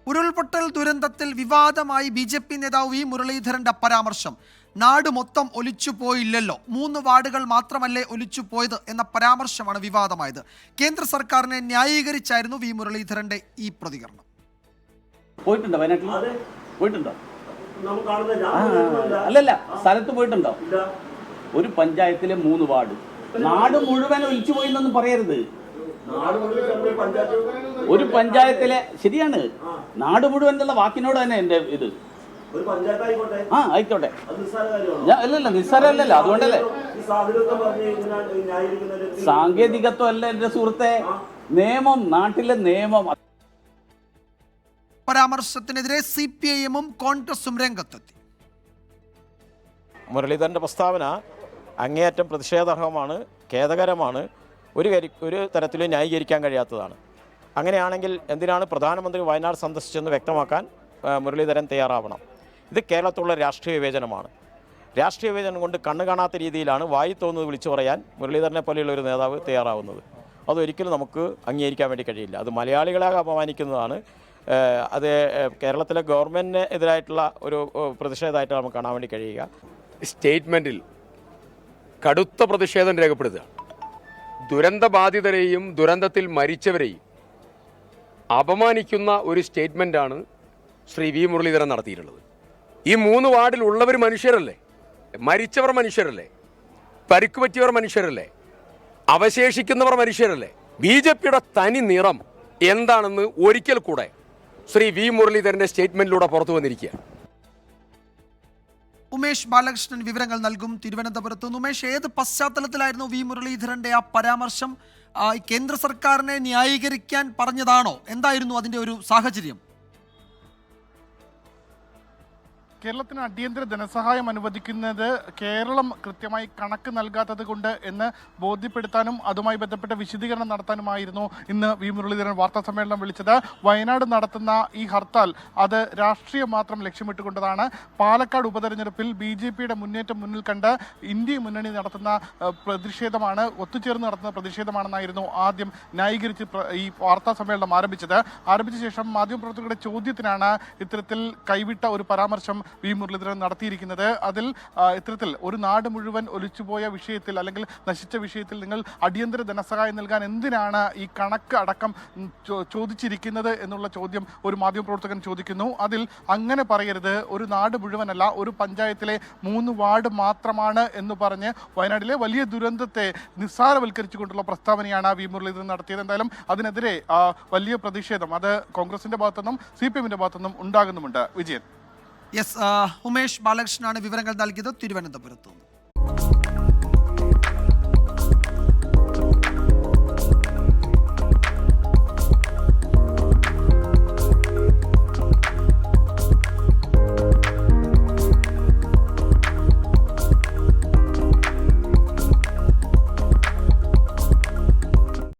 ഉരുൾപൊട്ടൽ ദുരന്തത്തിൽ വിവാദമായി ബി.ജെ.പി. നേതാവ് വി മുരളീധരന്റെ പരാമർശം. നാട് മൊത്തം ഒലിച്ചുപോയില്ലല്ലോ, 3 വാർഡുകൾ മാത്രമല്ലേ ഒലിച്ചുപോയത് എന്ന പരാമർശമാണ് വിവാദമായത്. കേന്ദ്ര സർക്കാരിനെ ന്യായീകരിച്ചായിരുന്നു വി മുരളീധരന്റെ ഈ പ്രതികരണം. പോയിട്ടുണ്ടോ വയനാട്ടിൽ? പോയിട്ടുണ്ടോ? അല്ലല്ല, സ്ഥലത്ത് പോയിട്ടുണ്ടോ? ഒരു പഞ്ചായത്തിലെ 3 വാർഡ്, നാട് മുഴുവൻ ഒലിച്ചു പോയി എന്നൊന്നും പറയരുത്. ഒരു പഞ്ചായത്തിലെ, ശരിയാണ്, നാട് മുഴുവൻ എന്നുള്ള വാക്കിനോട് തന്നെ എന്റെ ഇത്. ആയിക്കോട്ടെ, അല്ലല്ല നിസ്സാരമല്ലല്ലോ, അതുകൊണ്ടല്ലേ. സാങ്കേതികത്വം അല്ല എന്റെ സുഹൃത്തെ, നിയമം, നാട്ടിലെ നിയമം. പരാമർശത്തിനെതിരെ CPIM-ഉം കോൺഗ്രസും രംഗത്തെത്തി. മുരളീധരൻ്റെ പ്രസ്താവന അങ്ങേയറ്റം പ്രതിഷേധാർഹമാണ്, ഖേദകരമാണ്, ഒരു തരത്തിലും ന്യായീകരിക്കാൻ കഴിയാത്തതാണ്. അങ്ങനെയാണെങ്കിൽ എന്തിനാണ് പ്രധാനമന്ത്രി വയനാട് സന്ദർശിച്ചെന്ന് വ്യക്തമാക്കാൻ മുരളീധരൻ തയ്യാറാവണം. ഇത് കേരളത്തിലുള്ള രാഷ്ട്രീയ വിവേചനമാണ്. രാഷ്ട്രീയ വിവേചനം കൊണ്ട് കണ്ണു കാണാത്ത രീതിയിലാണ് വായി തോന്നുന്നത് വിളിച്ചു പറയാൻ മുരളീധരനെ പോലെയുള്ള ഒരു നേതാവ് തയ്യാറാവുന്നത്. അതൊരിക്കലും നമുക്ക് അംഗീകരിക്കാൻ വേണ്ടി കഴിയില്ല. അത് മലയാളികളെ അപമാനിക്കുന്നതാണ്. അത് കേരളത്തിലെ ഗവൺമെൻറ്റിന് എതിരായിട്ടുള്ള ഒരു പ്രതിഷേധമായിട്ട് നമുക്ക് കാണാൻ വേണ്ടി കഴിയുക. സ്റ്റേറ്റ്മെൻറ്റിൽ കടുത്ത പ്രതിഷേധം രേഖപ്പെടുത്തുക. ദുരന്തബാധിതരെയും ദുരന്തത്തിൽ മരിച്ചവരെയും അപമാനിക്കുന്ന ഒരു സ്റ്റേറ്റ്മെൻറ്റാണ് ശ്രീ വി മുരളീധരൻ നടത്തിയിട്ടുള്ളത്. ഈ 3 വാർഡിൽ ഉള്ളവർ മനുഷ്യരല്ലേ? മരിച്ചവർ മനുഷ്യരല്ലേ? പരിക്ക് പറ്റിയവർ മനുഷ്യരല്ലേ? അവശേഷിക്കുന്നവർ മനുഷ്യരല്ലേ? BJPയുടെ തനി നിറം എന്താണെന്ന് ഒരിക്കൽ കൂടെ ശ്രീ വി മുരളീധരൻ്റെ സ്റ്റേറ്റ്മെൻറ്റിലൂടെ പുറത്തു വന്നിരിക്കുകയാണ്. ഉമേഷ് ബാലകൃഷ്ണൻ വിവരങ്ങൾ നൽകും തിരുവനന്തപുരത്ത്. ഉമേഷ്, ഏത് പശ്ചാത്തലത്തിലായിരുന്നു വി മുരളീധരന്റെ ആ പരാമർശം? കേന്ദ്ര സർക്കാരിനെ ന്യായീകരിക്കാൻ പറഞ്ഞതാണോ? എന്തായിരുന്നു അതിന്റെ ഒരു സാഹചര്യം? കേരളത്തിന് അടിയന്തര ധനസഹായം അനുവദിക്കുന്നത് കേരളം കൃത്യമായി കണക്ക് നൽകാത്തത് കൊണ്ട് എന്ന് ബോധ്യപ്പെടുത്താനും അതുമായി ബന്ധപ്പെട്ട വിശദീകരണം നടത്താനുമായിരുന്നു ഇന്ന് വി മുരളീധരൻ വാർത്താ സമ്മേളനം വിളിച്ചത്. വയനാട് നടത്തുന്ന ഈ ഹർത്താൽ അത് രാഷ്ട്രീയം മാത്രം ലക്ഷ്യമിട്ടുകൊണ്ടതാണ്. പാലക്കാട് ഉപതെരഞ്ഞെടുപ്പിൽ BJPയുടെ മുന്നേറ്റം മുന്നിൽ കണ്ട് ഇന്ത്യ മുന്നണി നടത്തുന്ന പ്രതിഷേധമാണ്, ഒത്തുചേർന്ന് നടത്തുന്ന പ്രതിഷേധമാണെന്നായിരുന്നു ആദ്യം ന്യായീകരിച്ച് ഈ വാർത്താ സമ്മേളനം ആരംഭിച്ച ശേഷം മാധ്യമപ്രവർത്തകരുടെ ചോദ്യത്തിനാണ് ഇത്തരത്തിൽ കൈവിട്ട ഒരു പരാമർശം വി മുരളീധരൻ നടത്തിയിരിക്കുന്നത്. അതിൽ ഇത്തരത്തിൽ ഒരു നാട് മുഴുവൻ ഒലിച്ചുപോയ വിഷയത്തിൽ അല്ലെങ്കിൽ നശിച്ച വിഷയത്തിൽ നിങ്ങൾ അടിയന്തര ധനസഹായം നൽകാൻ എന്തിനാണ് ഈ കണക്ക് അടക്കം ചോദിച്ചിരിക്കുന്നത് എന്നുള്ള ചോദ്യം ഒരു മാധ്യമപ്രവർത്തകൻ ചോദിക്കുന്നു. അതിൽ അങ്ങനെ പറയരുത്, ഒരു നാട് മുഴുവനല്ല, ഒരു പഞ്ചായത്തിലെ 3 വാർഡ് മാത്രമാണ് എന്ന് പറഞ്ഞ് വയനാട്ടിലെ വലിയ ദുരന്തത്തെ നിസ്സാരവൽക്കരിച്ചുകൊണ്ടുള്ള പ്രസ്താവനയാണ് വി മുരളീധരൻ നടത്തിയത്. എന്തായാലും അതിനെതിരെ വലിയ പ്രതിഷേധം അത് കോൺഗ്രസിന്റെ ഭാഗത്തുനിന്നും CPIM-ന്റെ ഭാഗത്തുനിന്നും ഉണ്ടാകുന്നുമുണ്ട്. വിജയൻ. യെസ്, ഉമേഷ് ബാലകൃഷ്ണനാണ് വിവരങ്ങൾ നൽകിയത് തിരുവനന്തപുരത്ത്.